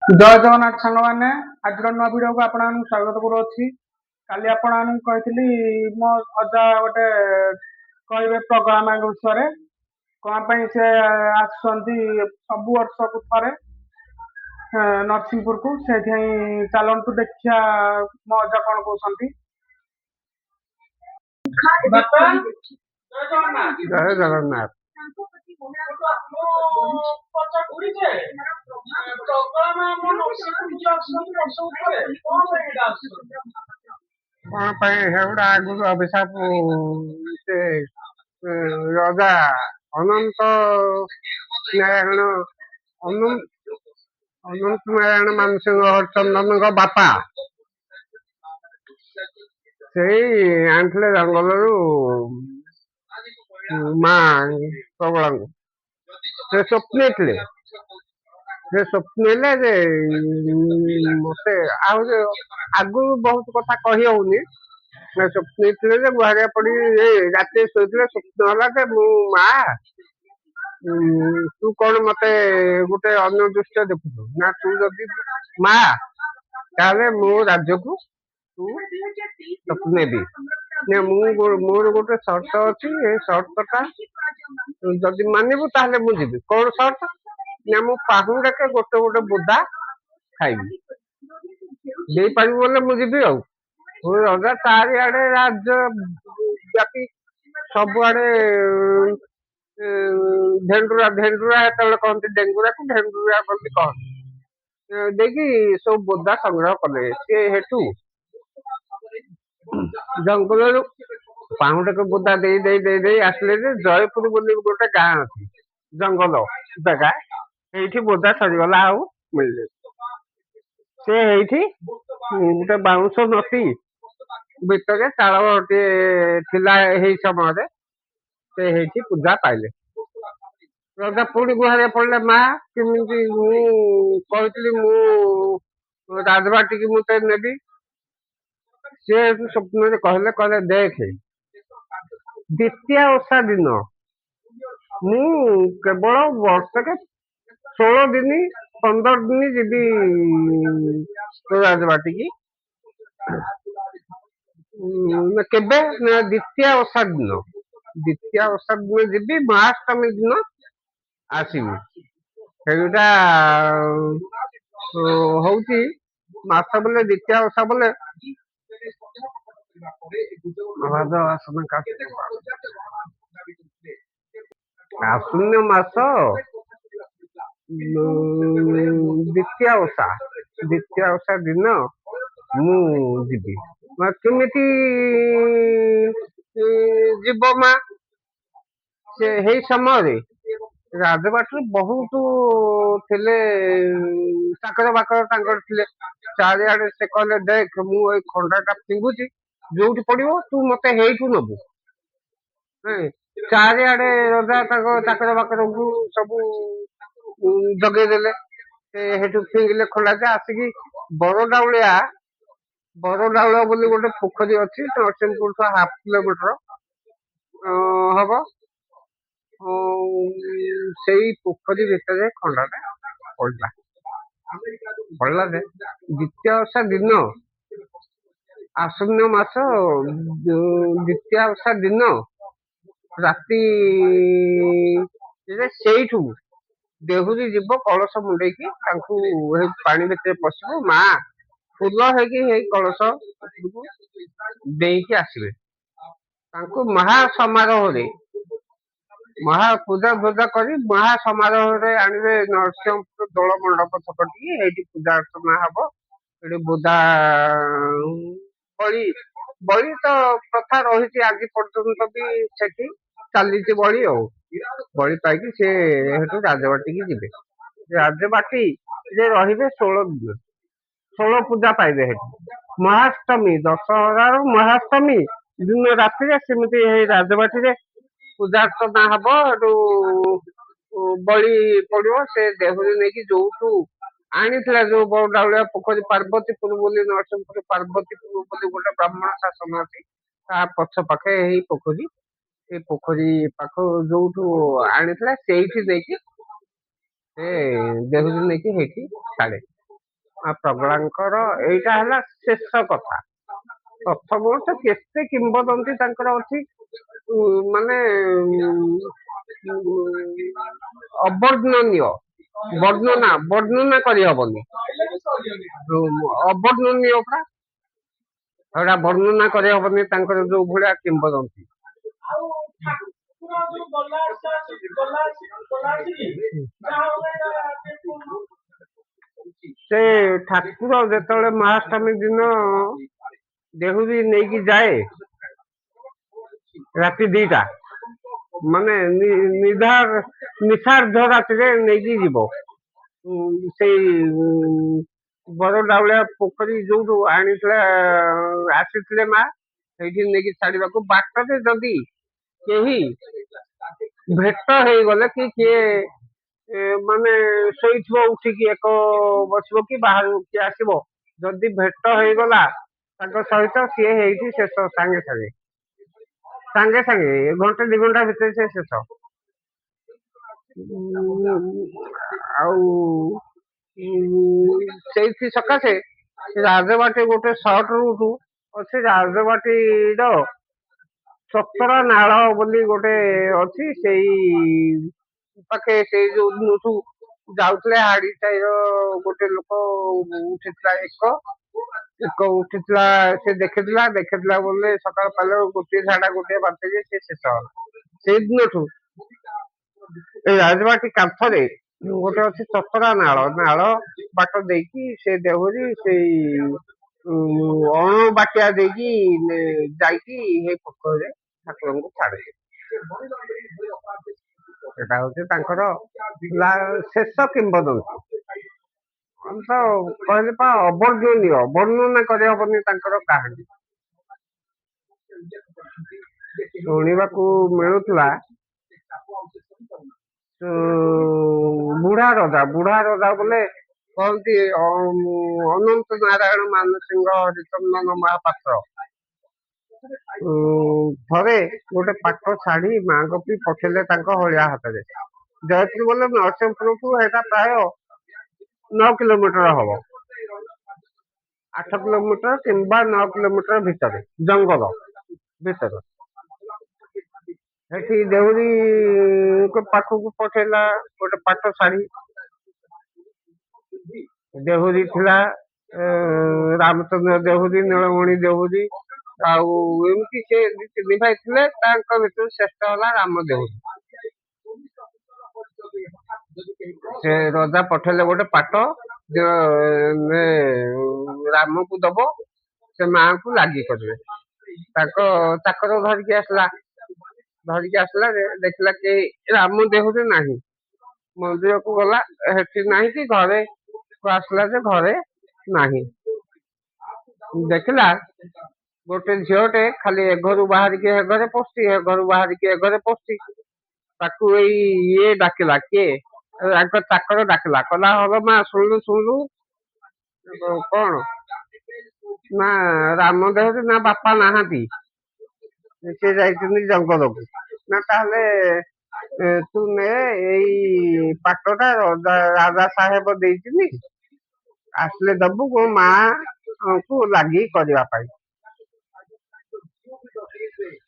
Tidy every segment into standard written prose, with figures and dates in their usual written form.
ଜୟ ଜଗନ୍ନାଥ ସାଙ୍ଗମାନେ, ଆଜିର ନୂଆ ଭିଡ଼ିଓକୁ ଆପଣମାନଙ୍କୁ ସ୍ୱାଗତ କରୁଅଛି। କାଲି ଆପଣମାନଙ୍କୁ କହିଥିଲି ମୋ ଅଜା ଗୋଟେ କହିବେ ପ୍ରୋଗ୍ରାମ ବିଷୟରେ, କ'ଣ ପାଇଁ ସେ ଆସୁଛନ୍ତି ସବୁ ବର୍ଷକୁ ଥରେ ନରସିଂହପୁରକୁ। ସେଇଥିପାଇଁ ଚାଲନ୍ତୁ ଦେଖିବା ମୋ ଅଜା କ'ଣ କହୁଛନ୍ତି। ଜୟ ଜଗନ୍ନାଥ। କ'ଣ ପାଇଁ ସେଗୁଡ଼ା ଆଗରୁ ଅଭିଶାପ ସେ ରଜା ଅନନ୍ତ ନାରାୟଣ ଅନନ୍ତ ନାରାୟଣ ମାନସିଂହ ହରିଚନ୍ଦନଙ୍କ ବାପା ସେଇ ଆଣିଥିଲେ ଜଙ୍ଗଲରୁ ମା ପ୍ରବଳାଙ୍କୁ। ସେ ସ୍ୱପ୍ନେଇଥିଲେ ଯେ ମତେ ଆହୁରି ଆଗରୁ ବହୁତ କଥା କହି ହଉନି। ସ୍ୱପ୍ନେଇଥିଲେ ଯେ ଗୁହାରିଆ ପଡି ରାତିରେ ଶୋଇଥିଲେ, ସ୍ୱପ୍ନ ହେଲା ଯେ ମୁଁ ମା ତୁ କ'ଣ ମତେ ଗୋଟେ ଅନ୍ୟ ଦୃଷ୍ଟିରେ ଦେଖୁଛୁ ନା, ତୁ ଯଦି ମା ତାହେଲେ ମୋ ରାଜ୍ୟକୁ ତୁ ନେବି। ମୋର ଗୋଟେ ସର୍ତ୍ତ ଅଛି, ଏଇ ସର୍ତ୍ତଟା ଯଦି ମାନିବୁ ତାହେଲେ ମୁଁ ଯିବି। କ'ଣ ସର୍ତ୍ତ ନା, ମୁଁ ପାହୁଣ୍ଡକେ ଗୋଟେ ଗୋଟେ ବୁଦା ଖାଇବି, ଦେଇପାରିବୁ ବୋଲେ ମୁଁ ଯିବି। ଆଉ ରଜା ଚାରିଆଡେ ରାଜ୍ୟ ବ୍ୟାପୀ ସବୁଆଡେ ଢେଣ୍ଡୁରା ଯେତେବେଳେ କହନ୍ତି ଡେଙ୍ଗୁରାକୁ ଢେଣ୍ଡୁରା ବୋଲି କହନ୍ତି, ଦେଇକି ସବୁ ବୋଦା ସଂଗ୍ରହ କଲେ। ସିଏ ହେଠୁ ଜଙ୍ଗଲରୁ ପାହୁଣ୍ଡକ ବୋଦା ଦେଇ ଦେଇ ଦେଇ ଦେଇ ଆସିଲେ ଯେ ଜୟପୁର ବୋଲି ଗୋଟେ ଗାଁ ଅଛି, ଜଙ୍ଗଲ ଜାଗା, ସେଇଠି ବୋଦା ସରିଗଲା, ଆଉ ମିଳିଲେ। ସେ ହେଇଠି ଗୋଟେ ବାଉଁଶ ନଟି ଭିତରେ ଚାଳଟିଏ ଥିଲା ଏଇ ସମୟରେ, ସେ ହେଇଠି ପୂଜା ପାଇଲେ। ରଜା ପୁଣି ଗୁହାରିଆ ପଡିଲେ, ମା କେମିତି ମୁଁ କହିଥିଲି ମୁଁ ରାଜବାଟିକି ମୁଁ ତ ନେବି। ସେ ସ୍ୱପ୍ନରେ କହିଲେ ଦେଖେ, ଦ୍ୱିତୀୟା ଓଷା ଦିନ ମୁଁ କେବଳ ବର୍ଷକେ 16 ଦିନ 15 ଦିନ ଯିବି ରାଜବାଟିକି। କେବେ ନା ଦ୍ୱିତୀୟା ଓଷା ଦିନ ଯିବି, ମହାଷ୍ଟମୀ ଦିନ ଆସିବି। ସେଇଟା ହଉଛି ମାସ ବୋଲେ ଦ୍ୱିତୀୟା ଓଷା ବୋଲେ ଆଶ୍ୱିନ ମାସ ଦ୍ୱିତୀୟା ଓଷା ଦିନ ମୁଁ ଯିବି। କେମିତି ଯିବ ମା? ସେ ହେଇ ସମୟରେ ରାଜବାଟୀରେ ବହୁତ ଥିଲେ ଚାକର ବାକର ତାଙ୍କର ଥିଲେ। ଚାରିଆଡେ ସେ କହିଲେ, ଦେଖ ମୁଁ ଏଇ ଖଣ୍ଡାଟା ଫିଙ୍ଗୁଛି, ଯୋଉଠି ପଡିବ ତୁ ମତେ ହେଇଠୁ ନବୁ। ଚାରିଆଡେ ରଜା ତାଙ୍କ ଚାକର ବାକରଙ୍କୁ ସବୁ ଜଗେଇ ଦେଲେ। ସେ ହେଠୁ ଫିଙ୍ଗିଲେ ଖଣ୍ଡାଟା, ଆସିକି ବରଡାଉଳିଆ ବୋଲି ଗୋଟେ ପୋଖରୀ ଅଛି, ନରସିଂହପୁରଠୁ 1/2 କିଲୋମିଟର ହବ। ସେଇ ପୋଖରୀ ଭିତରେ ଖଣ୍ଡାଟା ପଡିଲା ଯେ ଦ୍ୱିତୀୟା ଓଷା ଦିନ, ଆଶ୍ୱିନ ମାସ ଦ୍ୱିତୀୟା ଓଷା ଦିନ ରାତି ସେଇଠୁ ଦେହୁରୀ ଯିବ କଳସ ମୁଣ୍ଡେଇକି, ତାଙ୍କୁ ପାଣି ଭିତରେ ପଶିବ, ମା ଫୁଲ ହେଇକି ହେଇ କଳସ ଦେଇକି ଆସିବେ। ତାଙ୍କୁ ପୂଜା କରି ମହା ସମାରୋହରେ ଆଣିବେ ନରସିଂହପୁର ଦୋଳ ମଣ୍ଡପ ଛକଟିକି। ଏଇଠି ପୂଜା ଅର୍ଚ୍ଚନା ହବ। ଏଠି ବୁଦା ବଳି ତ ପ୍ରଥା ରହିଛି ଆଜି ପର୍ଯ୍ୟନ୍ତ ବି, ସେଠି ଚାଲିଛି ବଳି। ବଳି ପାଇକି ସେ ହେଠୁ ରାଜବାଟିକି ଯିବେ। ରାଜବାଟି ଯେ ରହିବେ 16 ଦିନ, 16 ପୂଜା ପାଇବେ। ହେଠି ମହାଷ୍ଟମୀ, ଦଶହରାର ମହାଷ୍ଟମୀ ଦିନ ରାତିରେ ସେମିତି ଏଇ ରାଜବାଟିରେ ପୂଜା ଅର୍ଚ୍ଚନା ହବ। ହେଠୁ ବଳି ପଡିବ। ସେ ଦେହୁରୀ ନେଇକି ଯୋଉଠୁ ଆଣିଥିଲା, ଯୋଉ ବରଡାଉଳିଆ ପୋଖରୀ, ପାର୍ବତୀପୁର ବୋଲି, ନରସିଂହପୁର ପାର୍ବତୀପୁର ବୋଲି ଗୋଟେ ବ୍ରାହ୍ମଣ ଶାସନ ଅଛି, ତା ପଛ ପାଖେ ଏଇ ପୋଖରୀ। ସେ ପୋଖରୀ ପାଖ ଯୋଉଠୁ ଆଣିଥିଲା, ସେଇଠି ନେଇକି ସେ ଦେହୁରୀ ନେଇକି ହେଇଠି ଛାଡେ। ପ୍ରଗଳାଙ୍କର ଏଇଟା ହେଲା ଶେଷ କଥା। ପ୍ରଥମ ତ କେତେ କିମ୍ବଦନ୍ତୀ ତାଙ୍କର ଅଛି, ମାନେ ଅବର୍ଣ୍ଣନୀୟ, ବର୍ଣ୍ଣନା କରିହବନି, ଅବର୍ଣ୍ଣନୀୟ ପରା, ଏଟା ବର୍ଣ୍ଣନା କରିହବନି ତାଙ୍କର ଯୋଉ ଭଳିଆ କିମ୍ବଦନ୍ତୀ। ସେ ଠାକୁର ଯେତେବେଳେ ମହାଷ୍ଟମୀ ଦିନ ଦେହୁରୀ ନେଇକି ଯାଏ ରାତି 2ଟା, ମାନେ ନିଶାର୍ଦ୍ଧ ରାତିରେ ନେଇକି ଯିବ, ସେଇ ବରଡାଉଳିଆ ପୋଖରୀ ଯୋଉଠୁ ଆଣିଥିଲା, ଆସିଥିଲେ ମା, ସେଇଠି ନେଇକି ଛାଡିବାକୁ ବାଟରେ ଯଦି କେହି ଭେଟ ହେଇଗଲେ କି କିଏ ମାନେ ଶୋଇଥିବ ଉଠିକି ଏକ ବସିବ କି ବାହାରୁ କିଏ ଆସିବ, ଯଦି ଭେଟ ହେଇଗଲା ତାଙ୍କ ସହିତ, ସିଏ ହେଇଛି ଶେଷ, ସାଙ୍ଗେ ସାଙ୍ଗେ ଘଣ୍ଟେ 2 ଘଣ୍ଟା ଭିତରେ ସେ ଶେଷ। ଆଉ ସେଇଥି ସକାଶେ ରାଜବାଟୀ ଗୋଟେ ସର୍ଟ ରୁଟ ଅଛି, ରାଜବାଟୀର ସତରା ନାଳ ବୋଲି ଗୋଟେ ଅଛି, ସେଇ ପାଖେ ସେଇ ଯୋଉଠୁ ଯାଉଥିଲେ ହାଡି ସାହିର ଗୋଟେ ଲୋକ ଉଠିଥିଲା, ଏକ ଉଠିଥିଲା, ସେ ଦେଖିଥିଲା ବୋଲେ ସକାଳ ପାଇଲା ଗୋଟିଏ ଝାଡା ଗୋଟିଏ ବାନ୍ତି ଯେ ସେ ଶେଷ ହେଲା। ସେଇଦିନଠୁ ଏଇ ରାଜବାଟୀ କାନ୍ଥରେ ଗୋଟେ ଅଛି ସତରା ନାଳ ବାଟ ଦେଇକି ସେ ଦେହୁରୀ ସେଇ ଅଣ ବାଟିଆ ଦେଇକି ଯାଇକି ହେଇ ପୋଖରୀରେ ଠାକୁରଙ୍କୁ ଛାଡେ। ସେଟା ହଉଛି ତାଙ୍କର ଶେଷ କିମ୍ବଦନ୍ତୀ। ତ କହିଲେ ପା ଅବର୍ଣ୍ଣନୀୟ, ବର୍ଣ୍ଣନା କରିହବନି ତାଙ୍କର କାହାଣୀ। ଶୁଣିବାକୁ ମିଳୁଥିଲା ବୁଢା ରଜା ବୋଲେ କହନ୍ତି ଅନନ୍ତ ନାରାୟଣ ମାନସିଂହ ହରିଚନ୍ଦନ ମହାପାତ୍ର ଥରେ ଗୋଟେ ପାଟ ଛାଡି ମାଙ୍କ ପି ପଠେଇଲେ ତାଙ୍କ ହଳିଆ ହାତରେ। ଜୟପୁର ବୋଲେ ନରସିଂହପୁରକୁ ଏଟା ପ୍ରାୟ 9 କିଲୋମିଟର ହବ, 8 କିଲୋମିଟର କିମ୍ବା 9 କିଲୋମିଟର ଭିତରେ, ଜଙ୍ଗଲ ଭିତରେ। ସେଠି ଦେହୁରୀ ପାଖକୁ ପଠେଇଲା ଗୋଟେ ପାଟ ଶାଢୀ। ଦେହୁରୀ ଥିଲା ରାମଚନ୍ଦ୍ର ଦେହୁରୀ, ନୀଳମଣି ଦେହୁରୀ, ଆଉ ଏମିତି ସେ 2-3 ଭାଇ ଥିଲେ, ତାଙ୍କ ଭିତରୁ ଶ୍ରେଷ୍ଠ ହେଲା ରାମ ଦେହୁରୀ। ସେ ରଜା ପଠେଇଲେ ଗୋଟେ ପାଟ, ରାମକୁ ଦବ, ସେ ମାଙ୍କୁ ଲାଗି କରିବେ। ତାଙ୍କ ଚାକର ଧରିକି ଆସିଲା, ଦେଖିଲା କି ରାମ ଦେହୁରୀ ନାହିଁ, ମନ୍ଦିରକୁ ଗଲା, ସେଠି ନାହିଁ କି ଘରେ ଆସିଲା ଯେ ଘରେ ନାହିଁ। ଦେଖିଲା ଗୋଟେ ଝିଅଟେ ଖାଲି ଏ ଘରୁ ବାହାରିକି ଏ ଘରେ ପଶୁଛି, ଏ ଘରୁ ବାହାରିକି ଏ ଘରେ ପଶୁଛି। ତାକୁ ଇଏ ଡାକିଲା, କିଏ ତାଙ୍କ ଚାକର ଡାକିଲା, କହିଲା ହବ ମା ଶୁଣିଲୁ କଣ ନା ରାମ ଦେହୁରୀ ନା ବାପା ନାହାନ୍ତି, ସେ ଯାଇଛନ୍ତି ଜଙ୍ଗଲକୁ। ନା ତାହେଲେ ତୁ ନେ, ଏଇ ପାଟଟା ରାଜା ସାହେବ ଦେଇଛନ୍ତି, ଆସିଲେ ଦବୁ ମୋ ମାଙ୍କୁ ଲାଗି କରିବା ପାଇଁ।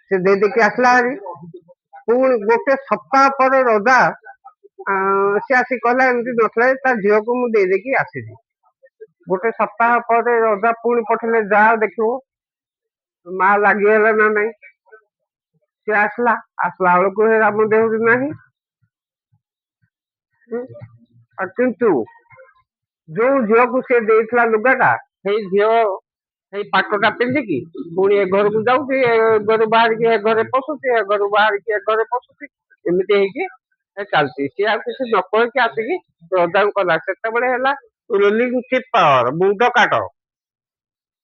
ସେ ଦେଇକି ଆସିଲା ହାରି। ପୁଣି ଗୋଟେ ସପ୍ତାହ ପରେ ରଜା ସେ ଆସି କହିଲା ଏମିତି ନଥିଲା, ତା ଝିଅକୁ ମୁଁ ଦେଇକି ଆସିଲି। ଗୋଟେ ସପ୍ତାହ ପରେ ରଜା ପୁଣି ପଠେଇଲେ, ଯାଅ ଦେଖିବୁ ମା ଲାଗିଗଲା ନା ନାଇଁ। ସେ ଆସିଲା ବେଳକୁ ରାମ ଦେହୁରୀ ନାହିଁ। କିନ୍ତୁ ଯୋଉ ଝିଅକୁ ସେ ଦେଇଥିଲା ଲୁଗାଟା, ସେଇ ଝିଅ ସେଇ ପାଟଟା ପିନ୍ଧିକି ପୁଣି ଏ ଘରକୁ ଯାଉଛି, ଏ ଘରୁ ବାହାରିକି ଏ ଘରେ ପଶୁଛି, ଏ ଘରୁ ବାହାରିକି ଏ ଘରେ ପଶୁଛି, ଏମିତି ହେଇକି ଚାଲିଛି। ସିଏ ଆଉ କିଛି ନ କହିକି ଆସିକି ରଜାଙ୍କୁ କଲା। ସେତେବେଳେ ହେଲା ରୁଲିଂ ଚିପ୍ ପାୱାର, ମୁଣ୍ଡ କାଟ।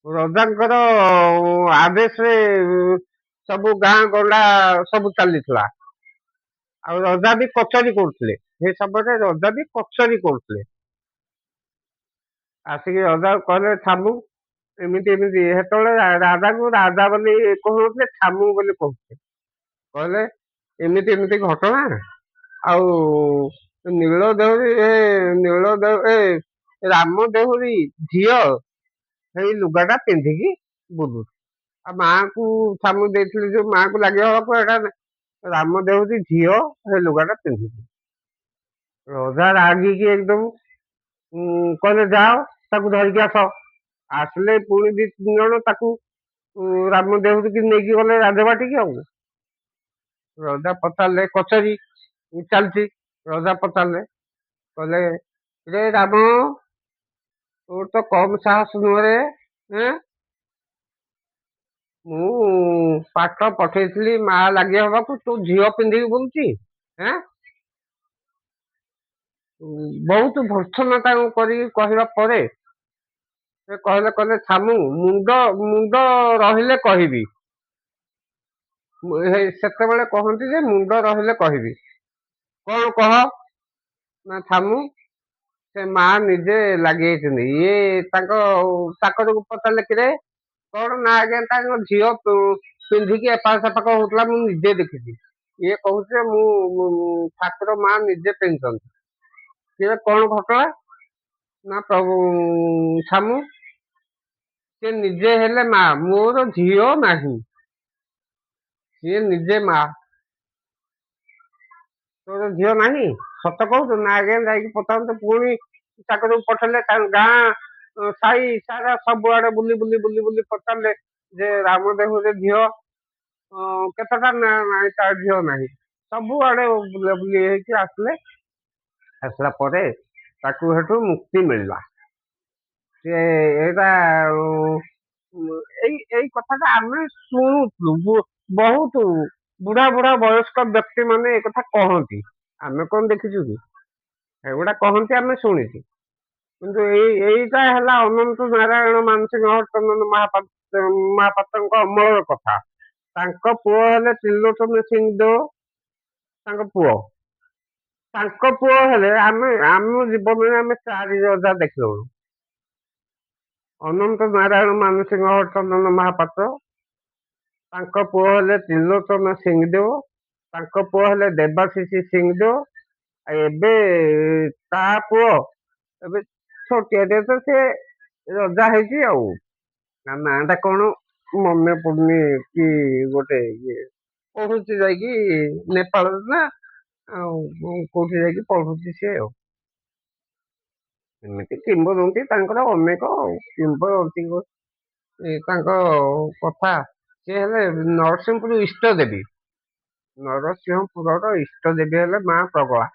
ରଜାଙ୍କର ଆଦେଶରେ ସବୁ ଗାଁ ଗଣ୍ଡା ସବୁ ଚାଲିଥିଲା। ଆଉ ରଜା ବି କଚେରୀ କରୁଥିଲେ, ସେ ସମୟରେ ରଜା ବି କଚେରୀ କରୁଥିଲେ। ଆସିକି ରଜାକୁ କହିଲେ ଛାମୁ, ଏମିତି ସେତେବେଳେ ରାଜାକୁ ରାଜା ବୋଲି କହୁନଥିଲେ, ଛାମୁ ବୋଲି କହୁଥିଲେ। କହିଲେ ଏମିତି ଘଟଣା, ଆଉ ନୀଳ ଦେହୁରୀ ରାମ ଦେହୁରୀ ଝିଅ ସେଇ ଲୁଗାଟା ପିନ୍ଧିକି ବୁଲୁଛି। ଆଉ ମାଆଙ୍କୁ ସାମୁ ଦେଇଥିଲି ଯୋଉ ମାଆଙ୍କୁ ଲାଗିବ ହବାକୁ ଏଇଟା ରାମ ଦେହୁରୀ ଝିଅ ସେ ଲୁଗାଟା ପିନ୍ଧିଛି। ରଜା ରାଗିକି ଏକଦମ କହିଲେ ଯାଅ ତାକୁ ଧରିକି ଆସ। ଆସିଲେ ପୁଣି 2-3 ଜଣ ତାକୁ ରାମ ଦେହୁରୀକି ନେଇକି ଗଲେ ରାଜବାଟିକି। ଆଉ ରଜା ପଚାରିଲେ, କଚେରୀ ଚାଲିଛି, ରଜା ପଚାରିଲେ, କହିଲେ ରେ ରାମ ତୋର ତ କମ ସାହସ ନୁହଁରେ, ମୁଁ ପାଠ ପଠେଇଥିଲି ମା ଲାଗି ହବାକୁ, ତୁ ଝିଅ ପିନ୍ଧିକି ବୁଲୁଛି। ବହୁତ ଭର୍ତ୍ସନା ତାଙ୍କୁ କରିକି କହିବା ପରେ ସେ କହିଲେ ଛାମୁ ମୁଣ୍ଡ ରହିଲେ କହିବି। ସେତେବେଳେ କହନ୍ତି ଯେ ମୁଣ୍ଡ ରହିଲେ କହିବି। କଣ କହ ନା ଛାମୁ ସେ ମା ନିଜେ ଲାଗିଯାଇଛନ୍ତି। ଇଏ ତାଙ୍କ ଚାକରକୁ ପଚାରିଲେ କିରେ କଣ ନା ଆଜ୍ଞା ତାଙ୍କ ଝିଅ ପିନ୍ଧିକି ଏପାଖ ସେପାଖ ହଉଥିଲା ମୁଁ ନିଜେ ଦେଖିଛି। ଇଏ କହୁଛି ଯେ ମୁଁ ଠାକୁର ମା ନିଜେ ପିନ୍ଧୁଛନ୍ତି। ସିଏ କଣ ଘଟଣା ନା ପ୍ରଭୁ ଛାମୁ ସେ ନିଜେ ହେଲେ ମା, ମୋର ଝିଅ ନାହିଁ, ସିଏ ନିଜେ ମା। ତୋର ଝିଅ ନାହିଁ ସତ କହୁଛୁ ନା ଆଜ୍ଞା ଯାଇକି ପଚାରନ୍ତୁ। ପୁଣି ଚାକରକୁ ପଠେଇଲେ ତାଙ୍କ ଗାଁ ସାହି ସାରା ସବୁଆଡେ ବୁଲି ବୁଲି ବୁଲି ବୁଲି ପଚାରିଲେ ଯେ ରାମ ଦେହୁରୀ ଝିଅ କେତେଟା ନା ନାଇଁ ତା ଝିଅ ନାହିଁ। ସବୁଆଡେ ବୁଲାବୁଲି ହେଇକି ଆସିଲା ପରେ ତାକୁ ସେଠୁ ମୁକ୍ତି ମିଳିଲା। ସେ ଏଇଟା ଏଇ କଥାଟା ଆମେ ଶୁଣୁଥିଲୁ, ବହୁତ ବୁଢା ବୁଢା ବୟସ୍କ ବ୍ୟକ୍ତି ମାନେ ଏ କଥା କହନ୍ତି। ଆମେ କଣ ଦେଖିଛୁ କି? ଏଗୁଡା କହନ୍ତି ଆମେ ଶୁଣିଛୁ। କିନ୍ତୁ ଏଇଟା ହେଲା ଅନନ୍ତ ନାରାୟଣ ମାନସିଂହ ଚନ୍ଦନ ମହାପାତ୍ରଙ୍କ ଅମଳର କଥା। ତାଙ୍କ ପୁଅ ହେଲେ ତ୍ରିଲୋଚନ ସିଂହ ଦେଓ, ତାଙ୍କ ପୁଅ। ତାଙ୍କ ପୁଅ ହେଲେ ଆମ ଜୀବନରେ ଆମେ 4 ରଜା ଦେଖିଲୁଣୁ। ଅନନ୍ତ ନାରାୟଣ ମାନସିଂହ ଚନ୍ଦନ ମହାପାତ୍ର, ତାଙ୍କ ପୁଅ ହେଲେ ତ୍ରିଲୋଚନ ସିଂହଦେଓ, ତାଙ୍କ ପୁଅ ହେଲେ ଦେବାଶିଷ ସିଂହଦେଓ। ଏବେ ତା ପୁଅ ଏବେ ଛୋଟିଆଟେ ତ ସେ ରଜା ହେଇଛି। ଆଉ ତା ନାଁ ଟା କଣ ମନେ ପଡୁନି, କି ଗୋଟେ ଇଏ ପଢୁଛି ଯାଇକି ନେପାଳରେ ନା ଆଉ କୋଉଠି ଯାଇକି ପଢୁଛି ସିଏ। ଆଉ ଏମିତି କିମ୍ବଦନ୍ତୀ ତାଙ୍କର ଅନେକ କିମ୍ବଦନ୍ତୀ ତାଙ୍କ କଥା। ସେ ହେଲେ ନରସିଂହପୁର ଇଷ୍ଟ ଦେବୀ। ନରସିଂହପୁରର ଇଷ୍ଟ ଦେବୀ ହେଲେ ମା ପ୍ରଗଳା।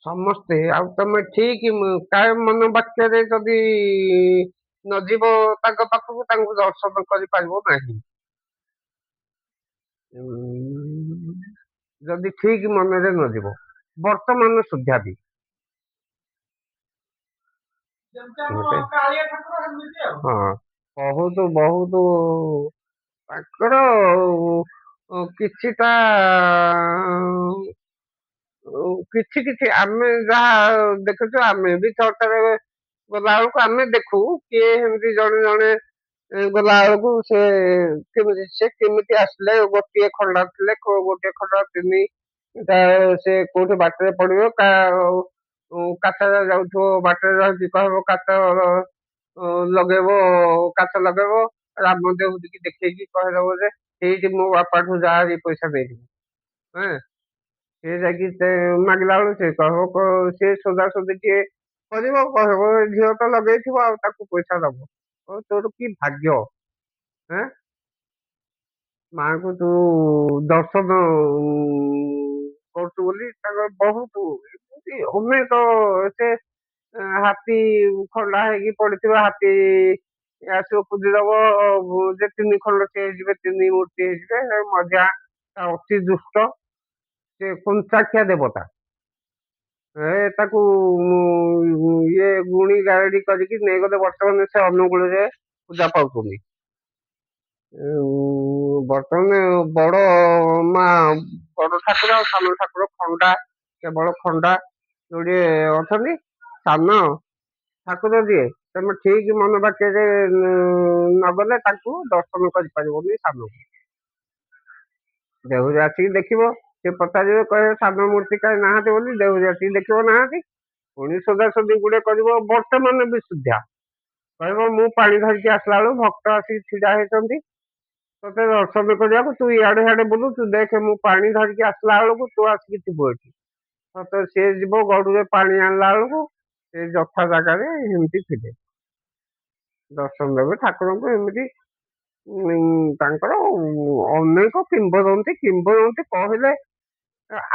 ସମସ୍ତେ ଆଉ ତମେ ଠିକ କାୟ ମନ ବାକ୍ୟରେ ଯଦି ନ ଯିବ ତାଙ୍କ ପାଖକୁ ତାଙ୍କୁ ଦର୍ଶନ କରିପାରିବ ନାହିଁ। ଯଦି ଠିକ ମନରେ ନ ଯିବ, ବର୍ତ୍ତମାନ ସୁଦ୍ଧା ବି ହଁ ବହୁତ ତାଙ୍କର କିଛିଟା କିଛି କିଛି ଆମେ ଯାହା ଦେଖୁଛୁ, ଆମେ ବି ଥରେ ଗଲା ବେଳକୁ ଆମେ ଦେଖୁ କିଏ ଏମିତି ଜଣେ ଜଣେ ଗଲା ବେଳକୁ ସେ କେମିତି ଆସିଲେ, ଗୋଟିଏ ଖଣ୍ଡା ଥିଲେ ଗୋଟିଏ ଖଣ୍ଡା ତିନି ସେ କୋଉଠି ବାଟରେ ପଡିବ, କାଠ ଯାଉଥିବ ବାଟରେ ରହିଛି କହିବ କାଠ ଲଗେଇବ, କାଠ ଲଗେଇବ। ରାମ ଦେହୁରୀକି ଦେଖେଇକି କହିଦବ ଯେ ଏଇଠି ମୋ ବାପାଠୁ ଯାହା ପଇସା ଦେଇଥିବ। ସେ ଯାଇକି ମାଗିଲା ବେଳୁ ସେ କହିବ, ସେ ସୋଦାସୋଦି ଟିକେ କରିବ, କହିବ ଝିଅ ତ ଲଗେଇଥିବ ଆଉ ତାକୁ ପଇସା ଦବ। ତୋର କି ଭାଗ୍ୟ ମାଙ୍କୁ ତୁ ଦର୍ଶନ କରୁଛୁ ବୋଲି। ତାଙ୍କର ବହୁତ ଅନେକ ସେ ହାତୀ ଖଣ୍ଡା ହେଇକି ପଡିଥିବ, ହାତୀ ଆସିବ କୁଦିଦବ ଯେ 3 ଖଣ୍ଡ ସେ ହେଇଯିବେ, 3 ମୂର୍ତ୍ତି ହେଇଯିବେ। ମଜା ଅତି ଦୁଷ୍ଟ, ସେ କୁଞ୍ଚାଖିଆ ଦେବତା। ତାକୁ ଇଏ ଗୁଣି ଗାରେଡି କରିକି ନେଇଗଲେ, ବର୍ତ୍ତମାନ ସେ ଅନୁଗୁଳରେ ପୂଜା ପାଉଛନ୍ତି। ବର୍ତ୍ତମାନ ବଡ ଠାକୁର ଆଉ ସାନ ଠାକୁର ଖଣ୍ଡା, କେବଳ ଖଣ୍ଡା ଯୋଉଠି ଅଛନ୍ତି। ସାନ ଠାକୁର ଯିଏ, ତମେ ଠିକ ମନ ବାକ୍ୟରେ ନଗଲେ ତାଙ୍କୁ ଦର୍ଶନ କରିପାରିବନି। ସାନକୁ ଦେହୁରୀ ଆସିକି ଦେଖିବ, ସେ ପଚାରିବେ କହିବେ ସାନ ମୂର୍ତ୍ତି କାହିଁ ନାହାନ୍ତି ବୋଲି। ଦେହୁରୀ ଆସିକି ଦେଖିବ ନାହାନ୍ତି, ପୁଣି ସୋଦାସୋଦି ଗୁଡେ କରିବ। ବର୍ତ୍ତମାନ ବି ସୁଦ୍ଧା କହିବ ମୁଁ ପାଣି ଧରିକି ଆସିଲା ବେଳକୁ ଭକ୍ତ ଆସିକି ଛିଡା ହେଇଛନ୍ତି ତତେ ଦର୍ଶନ କରିବାକୁ, ତୁ ଇଆଡେ ସିଆଡେ ବୁଲୁଛୁ, ଦେଖେ ମୁଁ ପାଣି ଧରିକି ଆସିଲା ବେଳକୁ ତୁ ଆସିକି ଥିବୁ ଏଠି। ସତେ ସିଏ ଯିବ ଗଡୁରେ ପାଣି ଆଣିଲା ବେଳକୁ ସେ ଯଥା ଜାଗାରେ ଏମିତି ଥିବେ, ଦର୍ଶନ ଦେବେ ଠାକୁରଙ୍କୁ। ଏମିତି ତାଙ୍କର ଅନେକ କିମ୍ବଦନ୍ତୀ କହିଲେ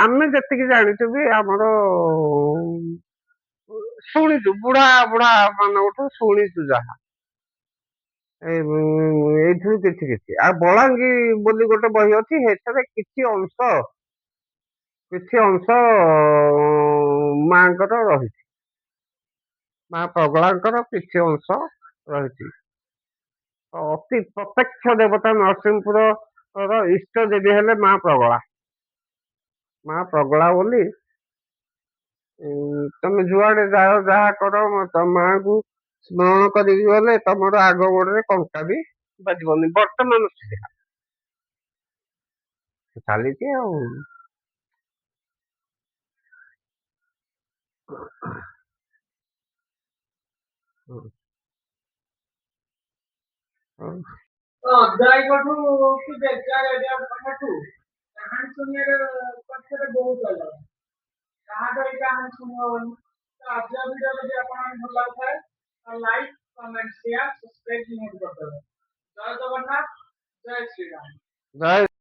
ଆମେ ଯେତିକି ଜାଣିଛୁ ବି ଆମର ଶୁଣିଛୁ, ବୁଢା ବୁଢା ମାନଙ୍କଠୁ ଶୁଣିଛୁ ଯାହା ଏଇଥିରୁ କିଛି କିଛି। ଆଉ ବଳାଙ୍ଗୀ ବୋଲି ଗୋଟେ ବହି ଅଛି, ସେଥିରେ କିଛି ଅଂଶ ମାଙ୍କର ରହିଛି, ମା ପ୍ରଗଳାଙ୍କର କିଛି ଅଂଶ ରହିଛି। ଅତି ପ୍ରତ୍ୟକ୍ଷ ଦେବତା ନରସିଂହପୁରର ଇଷ୍ଟ ଦେବୀ ହେଲେ ମା ପ୍ରଗଳା। ମା ପ୍ରଗଳା ବୋଲି ତମେ ଯୁଆଡେ ଯାଅ ଯାହା କର ମାଙ୍କୁ ସ୍ମରଣ କରିକି ଗଲେ ତମର ଆଗ ଗୋଡରେ କଣ୍ଟା ବି ବାଜିବନି। ବର୍ତ୍ତମାନ ସୁଦ୍ଧା ଚାଲିଛି ଆଉ। ଅଧ୍ୟାୟଠୁ କି ଠୁ କାହାଣୀ ଶୁଣିବାର ପକ୍ଷରେ ବହୁତ ଅଲଗା। କାହାଠୁ ଏଇ କାହାଣୀ ଶୁଣିବନି। ତ ଆଜିର ଭିଡ଼ିଓ ଯଦି ଆପଣଙ୍କୁ ଭଲ ଲାଗୁଥାଏ ଲାଇକ୍ କମେଣ୍ଟ ସେୟାର ସବସ୍କ୍ରାଇବ କରିଦେବେ। ଜୟ ଜଗନ୍ନାଥ, ଜୟ ଶ୍ରୀରାମ। ଜୟ